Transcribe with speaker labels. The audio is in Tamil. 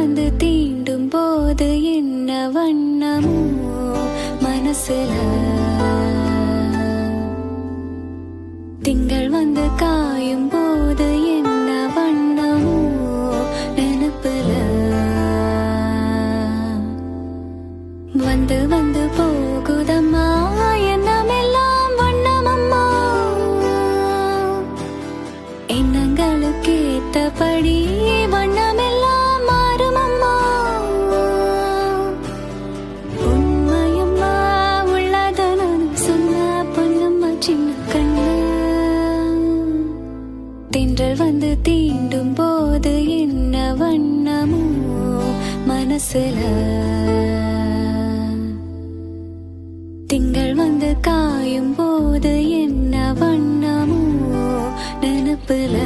Speaker 1: வந்து தீண்டும் போது என்ன வண்ணமோ மனசுல, திங்கள் வந்து காயும் போது என்ன வண்ணமோ நினைப்புல, வந்து வந்து போகுதம்மா எண்ணமெல்லாம் வண்ணமம்மா, எண்ணங்களுக்கு ஏத்தபடி வண்ணமெல்லாம் மாறுமம்மா. உண்மையம்மா உள்ளத நான் சொன்ன பொன்னம்மா சின்ன கண்ணு, தென்றல் வந்து தீண்டும் போது என்ன வண்ணமோ மனசுல, திங்கள் வந்து காயும் போது என்ன வண்ணமோ நினைப்புல.